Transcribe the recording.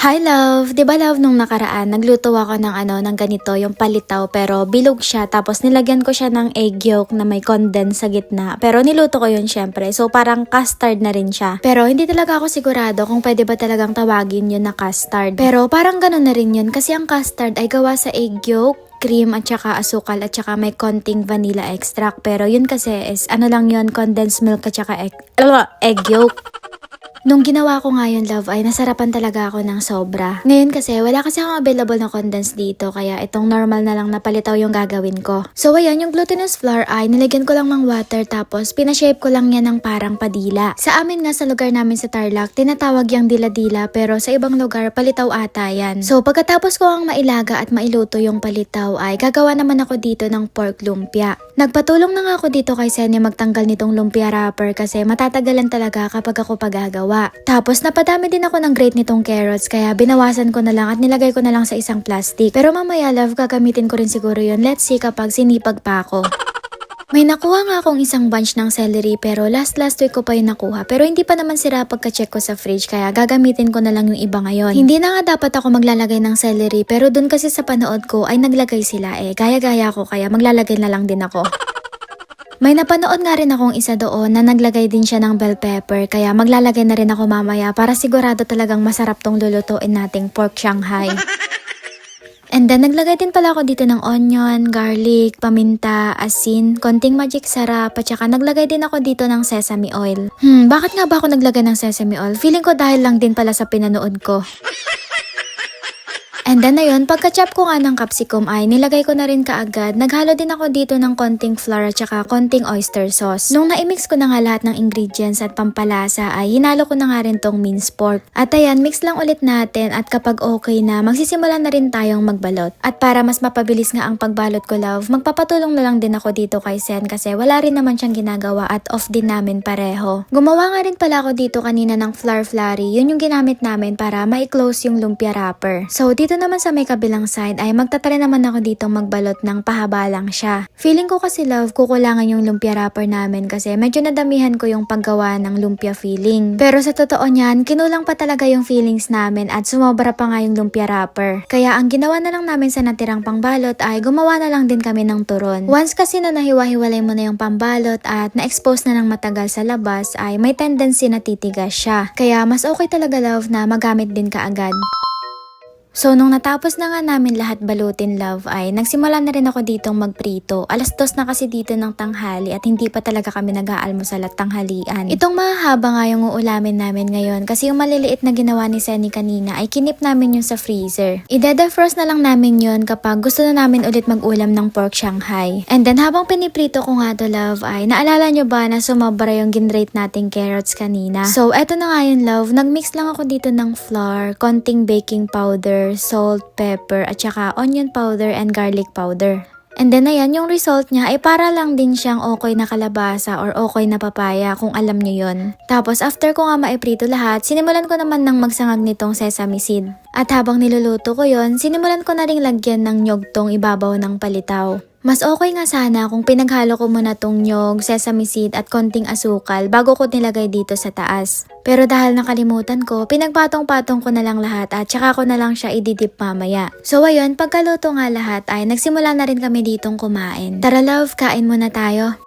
Hi love! 'Di ba love nung nakaraan, nagluto ako ng ganito, yung palitaw pero bilog siya tapos nilagyan ko siya ng egg yolk na may condense sa gitna. Pero niluto ko yun syempre. So parang custard na rin siya. Pero hindi talaga ako sigurado kung pwede ba talagang tawagin yun na custard. Pero parang ganun na rin yun kasi ang custard ay gawa sa egg yolk, cream at saka asukal at saka may konting vanilla extract. Pero yun kasi is lang yun, condensed milk at saka egg yolk. Nung ginawa ko nga yun, love, ay nasarapan talaga ako ng sobra. Ngayon kasi, wala kasi akong available na condensed dito, kaya itong normal na lang na palitaw yung gagawin ko. So ayan, yung glutinous flour ay nilagyan ko lang ng water tapos pinashape ko lang yan ng parang padila. Sa amin nga sa lugar namin sa Tarlac, tinatawag yung dila-dila pero sa ibang lugar, palitaw ata yan. So pagkatapos ko ang mailaga at mailuto yung palitaw ay gagawa naman ako dito ng pork lumpia. Nagpatulong na nga ako dito kay Senya magtanggal nitong lumpia wrapper kasi matatagalan talaga kapag ako pagagawa. Tapos napadami din ako ng grate nitong carrots kaya binawasan ko na lang at nilagay ko na lang sa isang plastic. Pero mamaya love, gagamitin ko rin siguro yun. Let's see kapag sinipag pa ako. May nakuha nga akong isang bunch ng celery pero last week ko pa yung nakuha. Pero hindi pa naman sira pagka-check ko sa fridge kaya gagamitin ko na lang yung iba ngayon. Hindi na nga dapat ako maglalagay ng celery pero dun kasi sa panood ko ay naglagay sila gaya-gaya ko kaya maglalagay na lang din ako. May napanood nga rin akong isa doon na naglagay din siya ng bell pepper kaya maglalagay na rin ako mamaya para sigurado talagang masarap tong lulutuin nating pork Shanghai. And then naglagay din pala ako dito ng onion, garlic, paminta, asin, konting magic sarap, at saka naglagay din ako dito ng sesame oil. Bakit nga ba ako naglagay ng sesame oil? Feeling ko dahil lang din pala sa pinanood ko. And then ayun, pagka-chop ko nga ng capsicum ay nilagay ko na rin kaagad. Naghalo din ako dito ng konting flour at saka konting oyster sauce. Nung na-mix ko na nga lahat ng ingredients at pampalasa ay hinalo ko na nga rin tong minced pork. At ayan, mix lang ulit natin at kapag okay na, magsisimula na rin tayong magbalot. At para mas mapabilis nga ang pagbalot ko love, magpapatulong na lang din ako dito kay Sen kasi wala rin naman siyang ginagawa at off din namin pareho. Gumawa nga rin pala ako dito kanina ng flour flurry. Yun yung ginamit namin para ma-close yung lumpia wrapper. So dito naman sa may kabilang side ay magtatry naman ako dito magbalot ng pahaba lang siya. Feeling ko kasi love, kukulangan yung lumpia wrapper namin kasi medyo nadamihan ko yung paggawa ng lumpia filling. Pero sa totoo niyan, kinulang pa talaga yung fillings namin at sumobra pa nga yung lumpia wrapper. Kaya ang ginawa na lang namin sa natirang pangbalot ay gumawa na lang din kami ng turon. Once kasi na nahiwa-hiwalay mo na yung pambalot at na-expose na ng matagal sa labas ay may tendency na titigas siya. Kaya mas okay talaga love na magamit din kaagad. So nung natapos na nga namin lahat balutin love ay nagsimula na rin ako ditong magprito. 2:00 na kasi dito ng tanghali at hindi pa talaga kami nag-aalmusal at tanghalian. Itong mahaba nga yung uulamin namin ngayon kasi yung maliliit na ginawa ni Senny kanina ay kinip namin yung sa freezer. I-defrost na lang namin yun kapag gusto na namin ulit mag-ulam ng pork Shanghai. And then habang piniprito ko nga to love ay naalala nyo ba na sumobra yung ginrate nating carrots kanina? So eto na nga yun love, nagmix lang ako dito ng flour, konting baking powder, salt, pepper, at saka onion powder and garlic powder. And then ayan, yung result niya ay para lang din siyang okay na kalabasa or okay na papaya kung alam nyo yon. Tapos after ko nga maiprito lahat, sinimulan ko naman ng magsangag nitong sesame seed. At habang niluluto ko yon, sinimulan ko na ring lagyan ng nyog tong ibabaw ng palitaw. Mas okay nga sana kung pinaghalo ko muna tong nyog, sesame seed at konting asukal bago ko nilagay dito sa taas. Pero dahil nakalimutan ko, pinagpatong-patong ko na lang lahat at saka ko na lang siya ididip mamaya. So ayun, pagkaluto nga lahat ay nagsimula na rin kami ditong kumain. Tara love, kain muna tayo.